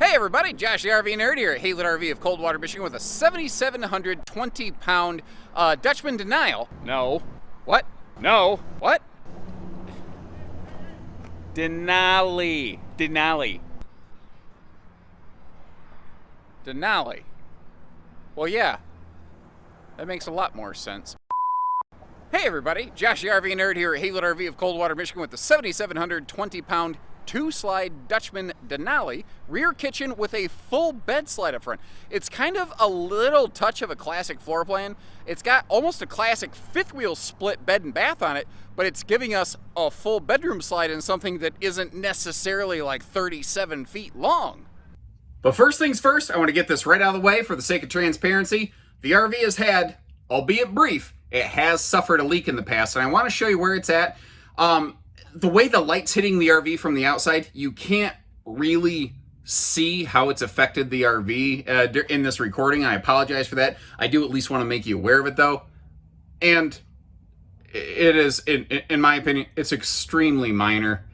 Hey everybody, Josh the RV Nerd here at Haylett RV of Coldwater, Michigan with a 7,720-pound Dutchmen Denali. No. What? No. What? Denali. Well, yeah. That makes a lot more sense. Hey everybody, Josh the RV Nerd here at Haylett RV of Coldwater, Michigan with a 7,720-pound two-slide Dutchmen Denali rear kitchen with a full bed slide up front. It's kind of a little touch of a classic floor plan. It's got almost a classic fifth wheel split bed and bath on it, but it's giving us a full bedroom slide in something that isn't necessarily like 37 feet long. But first things first, I want to get this right out of the way for the sake of transparency. The RV has had, albeit brief, it has suffered a leak in the past, and I want to show you where it's at. The way the light's hitting the RV from the outside, you can't really see how it's affected the RV in this recording. I apologize for that. I do at least want to make you aware of it, though. And it is, in my opinion, it's extremely minor,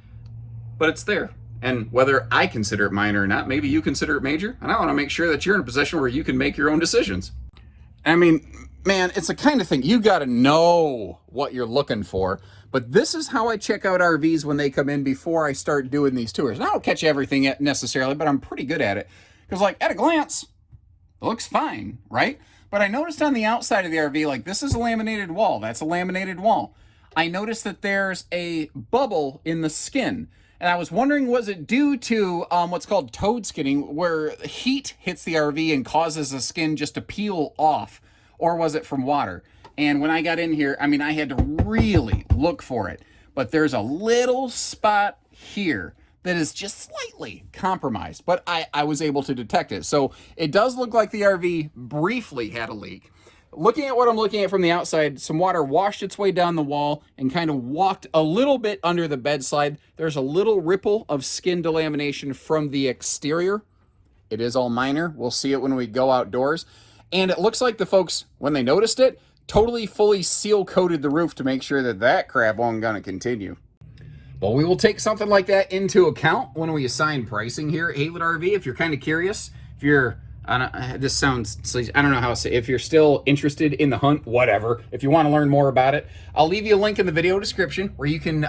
but it's there. And whether I consider it minor or not, maybe you consider it major, and I want to make sure that you're in a position where you can make your own decisions. I mean, man, it's the kind of thing, you got to know what you're looking for. But this is how I check out RVs when they come in before I start doing these tours. And I don't catch everything yet necessarily, but I'm pretty good at it. Because, like, at a glance, it looks fine, right? But I noticed on the outside of the RV, like, this is a laminated wall. That's a laminated wall. I noticed that there's a bubble in the skin. And I was wondering, was it due to what's called toad skinning, where heat hits the RV and causes the skin just to peel off? Or was it from water? And when I got in here, I mean, I had to really look for it. But there's a little spot here that is just slightly compromised. But I was able to detect it. So it does look like the RV briefly had a leak. Looking at what I'm looking at from the outside, some water washed its way down the wall and kind of walked a little bit under the bed slide. There's a little ripple of skin delamination from the exterior. It is all minor. We'll see it when we go outdoors. And it looks like the folks, when they noticed it, totally fully seal coated the roof to make sure that that crap wasn't going to continue. But we will take something like that into account when we assign pricing here at Haylett RV. If you're kind of curious, if you're, this sounds sleazy, I don't know how to say, if you're still interested in the hunt, whatever, if you want to learn more about it, I'll leave you a link in the video description where you can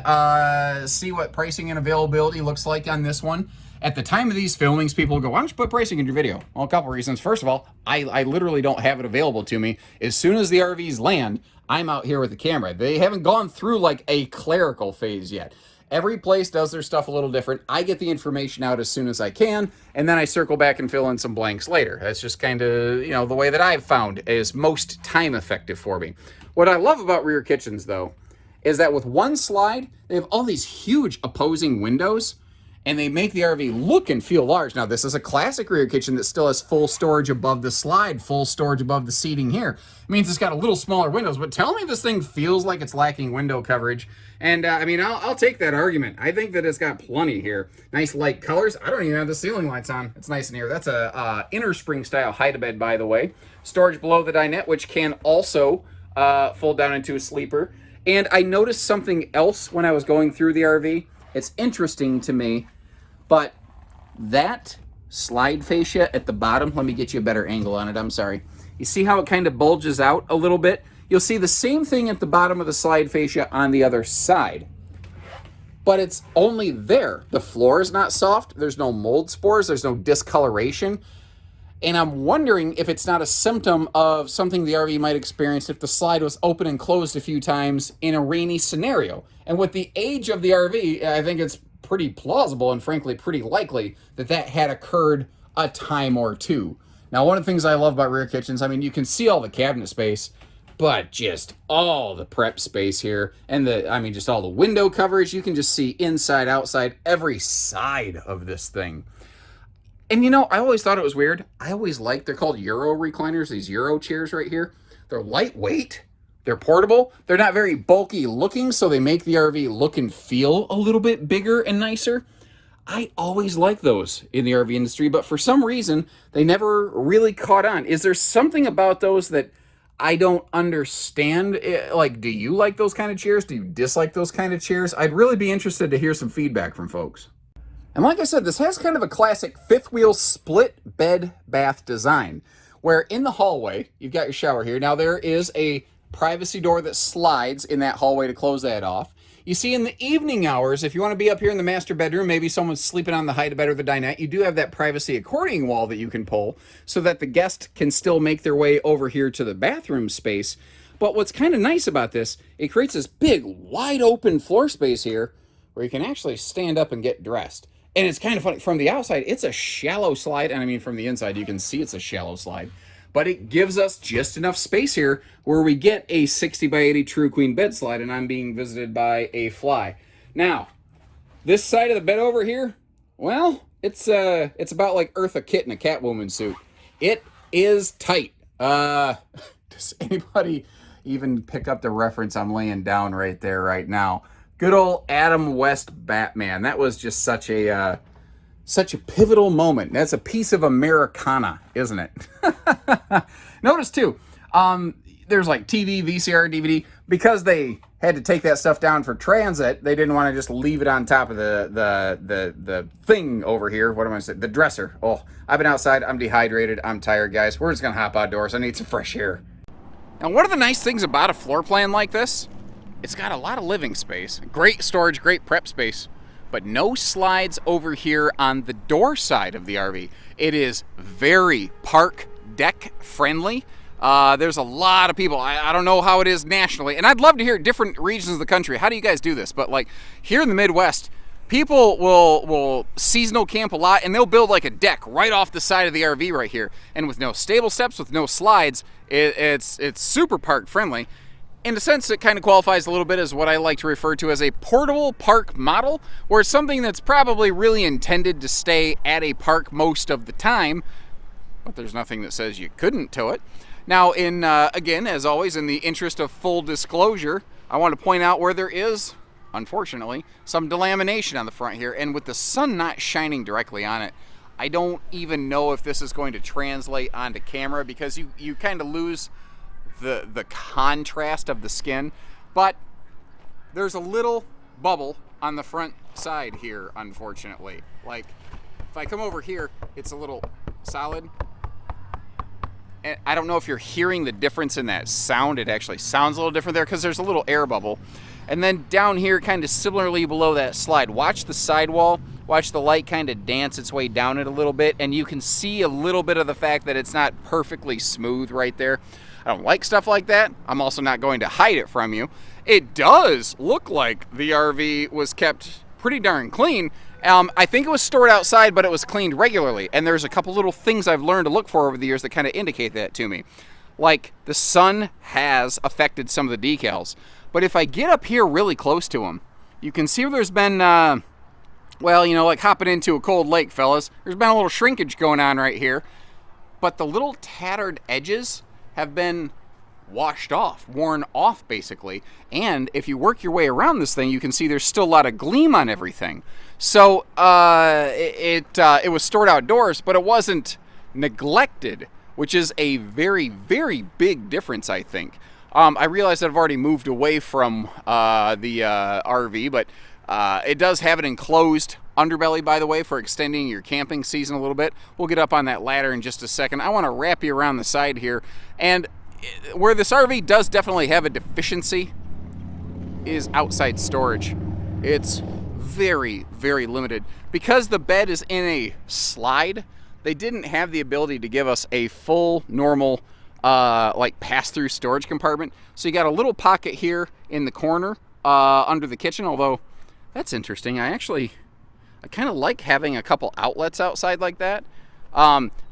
see what pricing and availability looks like on this one. At the time of these filmings, people go, why don't you put pricing in your video? Well, a couple reasons. First of all, I literally don't have it available to me. As soon as the RVs land, I'm out here with the camera. They haven't gone through like a clerical phase yet. Every place does their stuff a little different. I get the information out as soon as I can, and then I circle back and fill in some blanks later. That's just kind of, you know, the way that I've found is most time effective for me. What I love about rear kitchens, though, is that with one slide, they have all these huge opposing windows, and they make the RV look and feel large. Now, this is a classic rear kitchen that still has full storage above the slide, full storage above the seating here. It means it's got a little smaller windows, but tell me this thing feels like it's lacking window coverage. And, I mean, I'll take that argument. I think that it's got plenty here. Nice light colors. I don't even have the ceiling lights on. It's nice in here. That's a inner spring style hide-a-bed, by the way. Storage below the dinette, which can also fold down into a sleeper. And I noticed something else when I was going through the RV. It's interesting to me. But that slide fascia at the bottom, let me get you a better angle on it, I'm sorry. You see how it kind of bulges out a little bit? You'll see the same thing at the bottom of the slide fascia on the other side. But it's only there. The floor is not soft, there's no mold spores, there's no discoloration. And I'm wondering if it's not a symptom of something the RV might experience if the slide was open and closed a few times in a rainy scenario. And with the age of the RV, I think it's pretty plausible and frankly pretty likely that that had occurred a time or two. Now, one of the things I love about rear kitchens, I mean, you can see all the cabinet space, but just all the prep space here and just all the window coverage. You can just see inside, outside, every side of this thing. And you know, I always thought it was weird. I always liked, they're called Euro recliners, these Euro chairs right here. They're lightweight. They're portable. They're not very bulky looking, so they make the RV look and feel a little bit bigger and nicer. I always liked those in the RV industry, but for some reason, they never really caught on. Is there something about those that I don't understand? Like, do you like those kind of chairs? Do you dislike those kind of chairs? I'd really be interested to hear some feedback from folks. And like I said, this has kind of a classic fifth wheel split bed bath design, where in the hallway, you've got your shower here. Now there is a privacy door that slides in that hallway to close that off. You see, in the evening hours, if you want to be up here in the master bedroom, maybe someone's sleeping on the hide-a-bed or the dinette, you do have that privacy accordion wall that you can pull so that the guest can still make their way over here to the bathroom space. But what's kind of nice about this, it creates this big, wide open floor space here where you can actually stand up and get dressed. And it's kind of funny. From the outside, it's a shallow slide. And I mean, from the inside, you can see it's a shallow slide. But it gives us just enough space here where we get a 60 by 80 true queen bed slide, and I'm being visited by a fly. Now, this side of the bed over here, well, it's about like Eartha Kitt in a Catwoman suit. It is tight. Does anybody even pick up the reference I'm laying down right there right now? Good old Adam West Batman. That was just such a pivotal moment. That's a piece of Americana, isn't it? Notice too, there's like TV, VCR, DVD. Because they had to take that stuff down for transit, they didn't want to just leave it on top of the thing over here. What am I saying? The dresser. Oh, I've been outside. I'm dehydrated. I'm tired, guys. We're just gonna hop outdoors. I need some fresh air. Now, one of the nice things about a floor plan like this, it's got a lot of living space, great storage, great prep space, but no slides over here on the door side of the RV. It is very park deck friendly. There's a lot of people. I don't know how it is nationally, and I'd love to hear different regions of the country. How do you guys do this? But like here in the Midwest, people will seasonal camp a lot, and they'll build like a deck right off the side of the RV right here. And with no stable steps, with no slides, it's super park friendly. In a sense, it kind of qualifies a little bit as what I like to refer to as a portable park model, where it's something that's probably really intended to stay at a park most of the time, but there's nothing that says you couldn't tow it. Now, again, as always, in the interest of full disclosure, I want to point out where there is, unfortunately, some delamination on the front here, and with the sun not shining directly on it, I don't even know if this is going to translate onto camera, because you kind of lose the contrast of the skin. But there's a little bubble on the front side here, unfortunately. Like, if I come over here, it's a little solid. And I don't know if you're hearing the difference in that sound. It actually sounds a little different there because there's a little air bubble. And then down here, kind of similarly below that slide, watch the sidewall, watch the light kind of dance its way down it a little bit, and you can see a little bit of the fact that it's not perfectly smooth right there. I don't like stuff like that. I'm also not going to hide it from you. It does look like the RV was kept pretty darn clean. I think it was stored outside, but it was cleaned regularly. And there's a couple little things I've learned to look for over the years that kind of indicate that to me. Like, the sun has affected some of the decals. But if I get up here really close to them, you can see where there's been, well, you know, like hopping into a cold lake, fellas. There's been a little shrinkage going on right here. But the little tattered edges have been washed off, worn off basically. And if you work your way around this thing, you can see there's still a lot of gleam on everything. So it was stored outdoors, but it wasn't neglected, which is a very, very big difference, I think. I realize that I've already moved away from the RV, but it does have an enclosed underbelly, by the way, for extending your camping season a little bit. We'll get up on that ladder in just a second. I want to wrap you around the side here. And where this RV does definitely have a deficiency is outside storage. It's very, very limited. Because the bed is in a slide, they didn't have the ability to give us a full, normal, like pass-through storage compartment. So you got a little pocket here in the corner under the kitchen, although that's interesting. I kind of like having a couple outlets outside like that.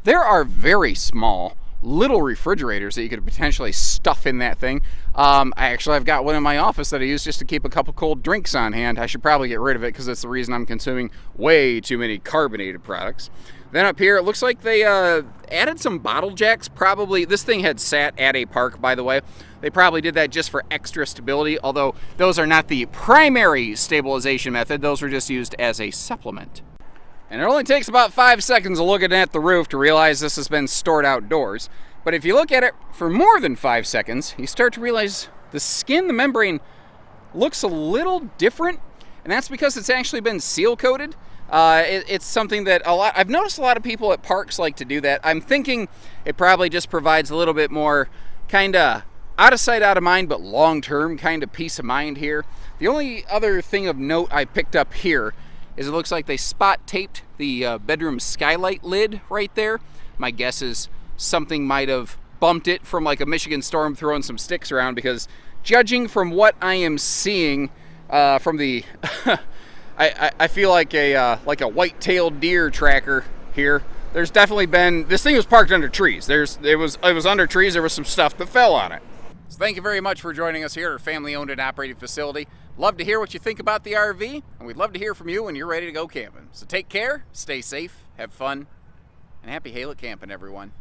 There are very small little refrigerators that you could potentially stuff in that thing. I've got one in my office that I use just to keep a couple cold drinks on hand. I should probably get rid of it because it's the reason I'm consuming way too many carbonated products. Then up here, it looks like they added some bottle jacks. Probably, this thing had sat at a park, by the way. They probably did that just for extra stability, although those are not the primary stabilization method. Those were just used as a supplement. And it only takes about 5 seconds of looking at the roof to realize this has been stored outdoors. But if you look at it for more than 5 seconds, you start to realize the skin, the membrane, looks a little different. And that's because it's actually been seal coated. It's something that I've noticed a lot of people at parks like to do that. I'm thinking it probably just provides a little bit more kind of out of sight, out of mind, but long-term kind of peace of mind here. The only other thing of note I picked up here is it looks like they spot taped the bedroom skylight lid right there. My guess is something might have bumped it from like a Michigan storm throwing some sticks around, because judging from what I am seeing from the I feel like a white-tailed deer tracker here. There's definitely been, this thing was parked under trees. It was under trees. There was some stuff that fell on it. So thank you very much for joining us here at our family-owned and operated facility. Love to hear what you think about the RV, and we'd love to hear from you when you're ready to go camping. So take care, stay safe, have fun, and happy Haylett camping, everyone.